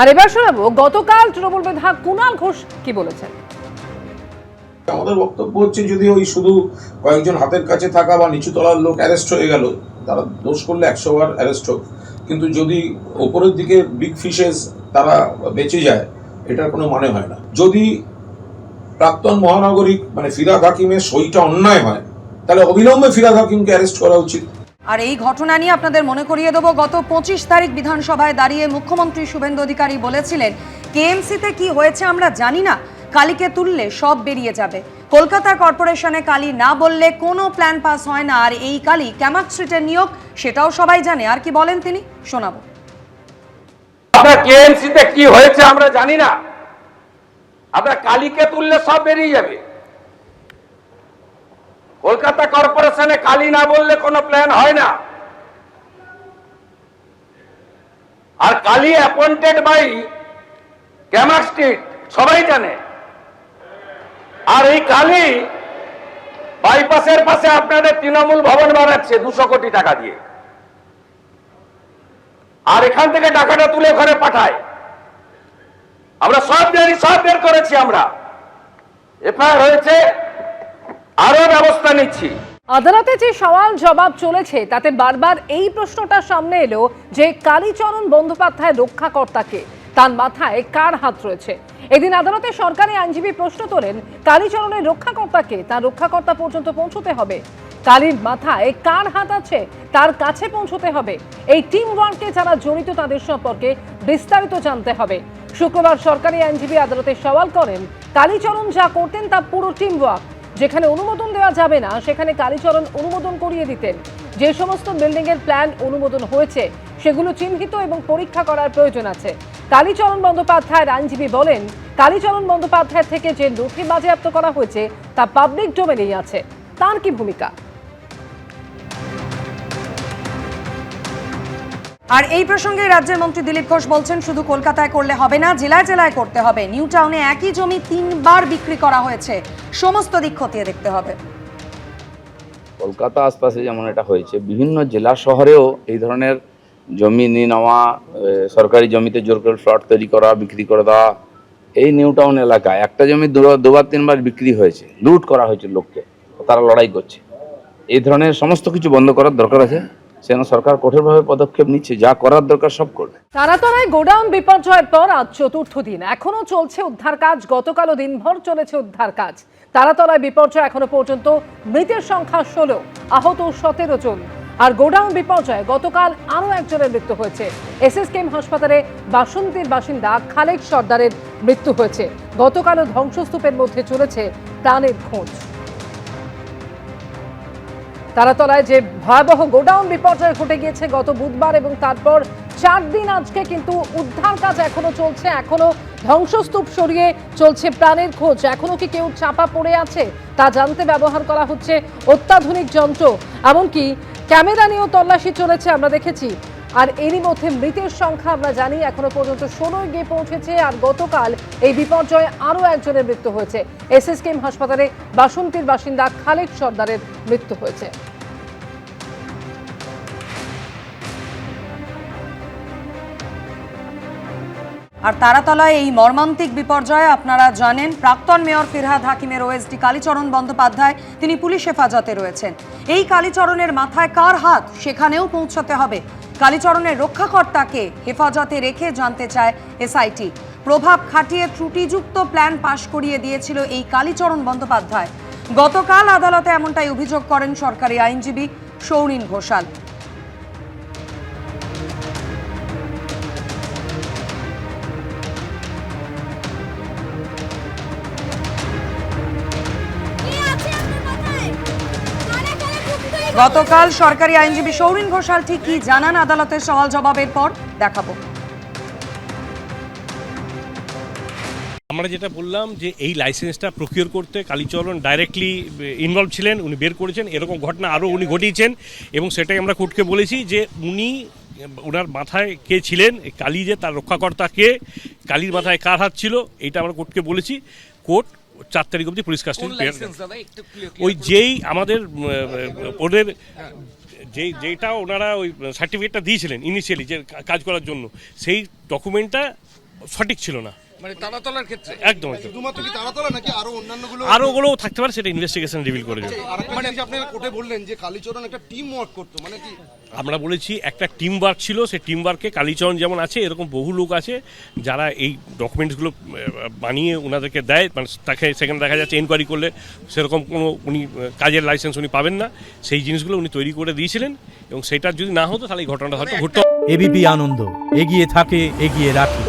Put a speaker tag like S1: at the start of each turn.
S1: আর এবার শোনাবো গতকাল তৃণমূল বিধায়ক কুণাল ঘোষ কি বলেছেন।
S2: আমাদের বক্তব্য হচ্ছে, যদি ওই শুধু কয়েকজন হাতের কাছে থাকা বা নিচু তলার লোক অ্যারেস্ট হয়ে গেল, তারা দোষ করলে 100 বার অ্যারেস্ট হোক, কিন্তু যদি ওপরের দিকে বিগ ফিশেস তারা বেঁচে যায়, এটার কোনো মানে হয় না। যদি প্রাক্তন মহানগরিক ফিরহাদ হাকিমের সইটা অন্যায় হয়, তাহলে অবিলম্বে ফিরহাদ হাকিমকে অ্যারেস্ট করা উচিত।
S3: আর এই ঘটনা নিয়ে আপনাদের মনে করিয়ে দেবো, গত 25 তারিখ বিধানসভায় দাঁড়িয়ে মুখ্যমন্ত্রী শুভেন্দু অধিকারী বলেছিলেন, কেএমসিতে কি হয়েছে আমরা জানি না, কালীকে তুললে সব বেরিয়ে যাবে। কলকাতা কর্পোরেশনে কালী না বললে কোনো প্ল্যান পাস হয় না, আর এই কালী ক্যামাক স্ট্রিটের নিয়োগ সেটাও সবাই জানে। আর কি বলেন তিনি, শোনাবো।
S4: আমরা কেএমসিতে কি হয়েছে আমরা জানি না, আমরা কালীকে তুললে সব বেরিয়ে যাবে। কলকাতা কর্পোরেশনে কালী না বললে কোনো প্ল্যান হয় না, আর কালী অ্যাপয়েন্টেড বাই ক্যামাক স্ট্রিট সবাই জানে। আর এই কালী বাইপাসের পাশে আপনাদের তৃণমূল ভবন বানাচ্ছে 200 কোটি টাকা দিয়ে, আর এখান থেকে টাকাটা তুলে ঘরে পাঠায়। আমরা সব জানি, সব বের করেছি, আমরা এফআইআর হয়েছে, আরো ব্যবস্থা নিচ্ছি।
S1: আদালতে যে সওয়াল জবাব চলেছে তাতে বারবার এই প্রশ্নটা সামনে এলো যে কালীচরণ বন্দ্যোপাধ্যায় রক্ষাকর্তাকে, তার মাথায় কার হাত রয়েছে। এদিন আদালতে সরকারি আইনজীবী প্রশ্ন তোলেন, কালীচরণের রক্ষাকর্তাকে, তার রক্ষাকর্তা পর্যন্ত পৌঁছতে হবে। কালীর মাথায় কার হাত আছে, তার কাছে পৌঁছতে হবে। এই টিম ওয়ার্কে যারা জড়িত তাদের সম্পর্কে বিস্তারিত জানতে হবে। শুক্রবার সরকারি আইনজীবী আদালতে সওয়াল করেন, কালীচরণ যা করতেন তা পুরো টিম ওয়ার্ক। যেখানে অনুমোদন দেওয়া যাবে না সেখানে কালীচরণ অনুমোদন করিয়ে দিতেন। যে সমস্ত বিল্ডিং এর প্ল্যান অনুমোদন হয়েছে সেগুলো চিহ্নিত এবং পরীক্ষা করার প্রয়োজন আছে। কালীচরণ বন্দ্যোপাধ্যায়ের আইনজীবী বলেন, কালীচরণ বন্দ্যোপাধ্যায় থেকে যে নথি বাজেয়াপ্ত করা হয়েছে তা পাবলিক ডোমেনেই আছে। তার কি ভূমিকা?
S3: আর এই প্রসঙ্গে রাজ্যের মন্ত্রী দিলীপ ঘোষ বলছেন, শুধু কলকাতায় করলে হবে না, জেলায় জেলায় করতে হবে। নিউ টাউনে একই জমি 3 বার বিক্রি করা হয়েছে, সমস্ত দিক খতিয়ে দেখতে হবে।
S5: কলকাতা আশপাশে যেমন এটা হয়েছে, বিভিন্ন জেলা শহরেও এই ধরনের জমি নিয়ে নেওয়া, সরকারি জমিতে জোর করে ফ্লট তৈরি করা, বিক্রি করে দেওয়া। এই নিউ টাউন এলাকায় একটা জমি দুবার তিনবার বিক্রি হয়েছে, লুট করা হয়েছে লোককে, তারা লড়াই করছে। এই ধরনের সমস্ত কিছু বন্ধ করার দরকার আছে, সেন সরকার কঠোরভাবে পদক্ষেপ নিচ্ছে, যা করার দরকার সব করবে।
S1: তারাতলায় গোডাউন বিপর্যয়ের পর আজ চতুর্থ দিন, এখনো চলছে উদ্ধার কাজ। গতকালও দিনভর চলেছে উদ্ধার কাজ। তারাতলায় বিপর্যয় এখনো পর্যন্ত মৃতের সংখ্যা 16, আহত 17 জন। আর গোডাউন বিপর্যয়ে গতকাল আরও একজনের মৃত্যু হয়েছে। এসএসকেএম হাসপাতালে বাসন্তীর বাসিন্দা খালেক সর্দারের মৃত্যু হয়েছে। গতকালও ধ্বংসস্তূপের মধ্যে চলেছে প্রাণের খোঁজ। তারাতলায় যে ভয়াবহ গোডাউন বিপর্যয় ঘটে গিয়েছে গত বুধবার, এবং তারপর 4 দিন আজকে কিন্তু উদ্ধার কাজ এখনো চলছে। এখনো ধ্বংসস্তূপ সরিয়ে চলছে প্রাণের খোঁজ। এখনো কি কেউ চাপা পড়ে আছে তা জানতে ব্যবহার করা হচ্ছে অত্যাধুনিক যন্ত্র, এমনকি ক্যামেরা নিয়েও তল্লাশি চলেছে, আমরা দেখেছি। আর এরই মধ্যে মৃতের সংখ্যা আমরা জানি এখনো পর্যন্ত 16 গিয়ে পৌঁছেছে। আর গতকাল এই বিপর্যয়ে আরও একজনের মৃত্যু হয়েছে। এসএসকেএম হাসপাতালে বাসন্তীর বাসিন্দা খালেক সর্দারের মৃত্যু হয়েছে।
S3: আর তারাতলায় এই মর্মান্তিক বিপর্যয়ে আপনারা জানেন, প্রাক্তন মেয়র ফিরহাদ হাকিমের ওএসডি কালীচরণ বন্দ্যোপাধ্যায়, তিনি পুলিশ হেফাজতে রয়েছেন। এই কালীচরণের মাথায় কার হাত, সেখানেও পৌঁছাতে হবে। কালীচরণের রক্ষাকর্তাকে হেফাজতে রেখে জানতে চায় এসআইটি। প্রভাব খাটিয়ে ত্রুটিযুক্ত প্ল্যান পাশ করিয়ে দিয়েছিল এই কালীচরণ বন্দ্যোপাধ্যায়। গতকাল আদালতে এমনটাই অভিযোগ করেন সরকারি আইনজীবী সৌরিন ঘোষাল। গতকাল সরকারি আইনজীবী সৌরিন ঘোষাল ঠিক কি জানান আদালতের সওয়াল জবাবের পর, দেখাবো।
S6: আমরা যেটা বললাম যে এই লাইসেন্সটা প্রকিউর করতে কালীচরণ ডাইরেক্টলি ইনভলভ ছিলেন, উনি বের করেছেন। এরকম ঘটনা আরও উনি ঘটিয়েছেন, এবং সেটাই আমরা কোর্টকে বলেছি যে উনি, ওনার মাথায় কে ছিলেন, কালী যে তার রক্ষাকর্তা কে, কালীর মাথায় কার হাত ছিল, এইটা আমরা কোর্টকে বলেছি। কোর্ট 4 তারিখ অবধি পুলিশ কাস্টডি, ওই যেই আমাদের ওদের যেটা ওনারা ওই সার্টিফিকেটটা দিয়েছিলেন ইনিশিয়ালি যে কাজ করার জন্য, সেই ডকুমেন্টটা সঠিক ছিল না।
S7: মানে তারাতলার ক্ষেত্রে
S6: একদম একদম
S7: শুধুমাত্র কি তারাতলা নাকি আরো অন্যান্যগুলো?
S6: আরও ওগুলোও থাকতে পারে, সেটা ইনভেস্টিগেশন রিভিল করে যাবে।
S7: মানে আপনারা কোর্টে বললেন যে কালীচরণ একটা টিম ওয়ার্ক করতো, মানে কি?
S6: আমরা বলেছি একটা টিম ওয়ার্ক ছিল, সেই টিম ওয়ার্কে কালীচরণ যেমন আছে এরকম বহু লোক আছে যারা এই ডকুমেন্টসগুলো বানিয়ে ওনাদেরকে দেয়, মানে তাকে সেখানে দেখা যাচ্ছে এনকোয়ারি করলে সেরকম কোনো উনি কাজের লাইসেন্স উনি পাবেন না, সেই জিনিসগুলো উনি তৈরি করে দিয়েছিলেন এবং সেটা যদি না হতো তাহলে এই ঘটনাটা হয়তো ঘটতো।
S8: এবিপি আনন্দ এগিয়ে থাকে, এগিয়ে রাখে।